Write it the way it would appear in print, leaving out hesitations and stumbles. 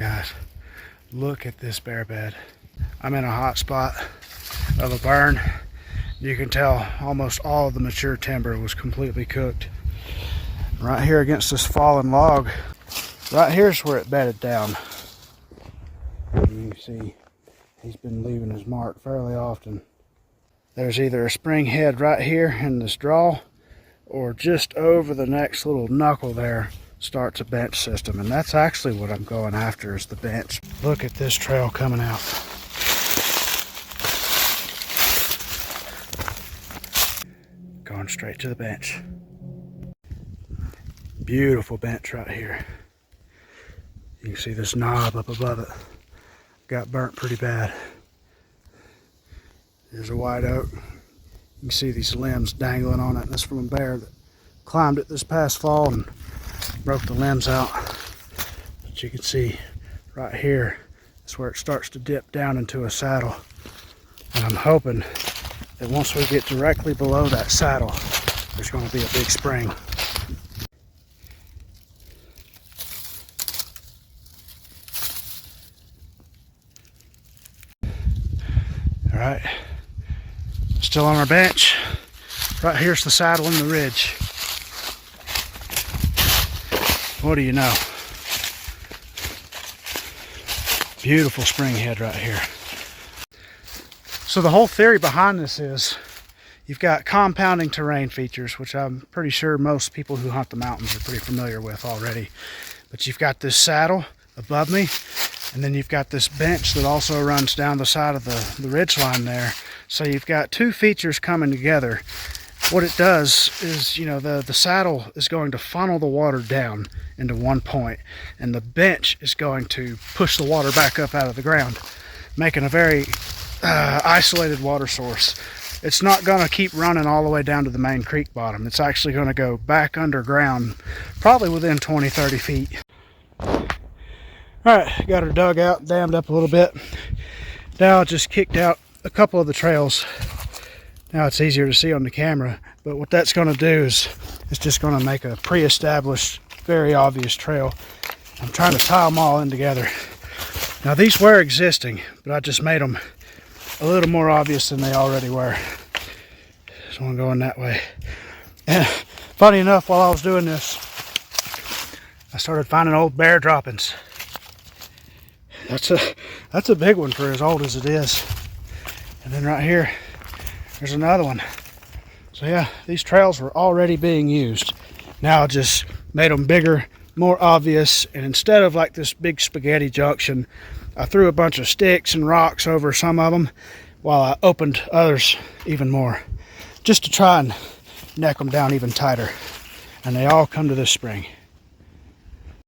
Guys, look at this bear bed. I'm in a hot spot of a burn. You can tell almost all of the mature timber was completely cooked. Right here against this fallen log, right here's where it bedded down. You can see he's been leaving his mark fairly often. There's either a spring head right here in this draw, or just over the next little knuckle there starts a bench system, and that's actually what I'm going after, is the bench. Look at this trail coming out. Going straight to the bench. Beautiful bench right here. You can see this knob up above it. Got burnt pretty bad. There's a white oak. You can see these limbs dangling on it. That's from a bear that climbed it this past fall and broke the limbs out. But you can see right here is where it starts to dip down into a saddle. And I'm hoping that once we get directly below that saddle, there's going to be a big spring. All right, still on our bench. Right here's the saddle and the ridge. What do you know? Beautiful spring head right here. So the whole theory behind this is you've got compounding terrain features, which I'm pretty sure most people who hunt the mountains are pretty familiar with already. But you've got this saddle above me, and then you've got this bench that also runs down the side of the ridge line there. So you've got two features coming together. What it does is, you know, the saddle is going to funnel the water down into one point, and the bench is going to push the water back up out of the ground, making a very isolated water source. It's not going to keep running all the way down to the main creek bottom. It's actually going to go back underground, probably within 20-30 feet. All right, got her dug out, dammed up a little bit. Now I just kicked out a couple of the trails. Now it's easier to see on the camera, but what that's going to do is it's just going to make a pre-established, very obvious trail. I'm trying to tie them all in together. Now these were existing, but I just made them a little more obvious than they already were. So I'm going that way. And funny enough, while I was doing this, I started finding old bear droppings. That's a big one for as old as it is. And then right here, there's another one. So yeah, these trails were already being used. Now I just made them bigger, more obvious, and instead of like this big spaghetti junction, I threw a bunch of sticks and rocks over some of them while I opened others even more, just to try and neck them down even tighter. And they all come to this spring.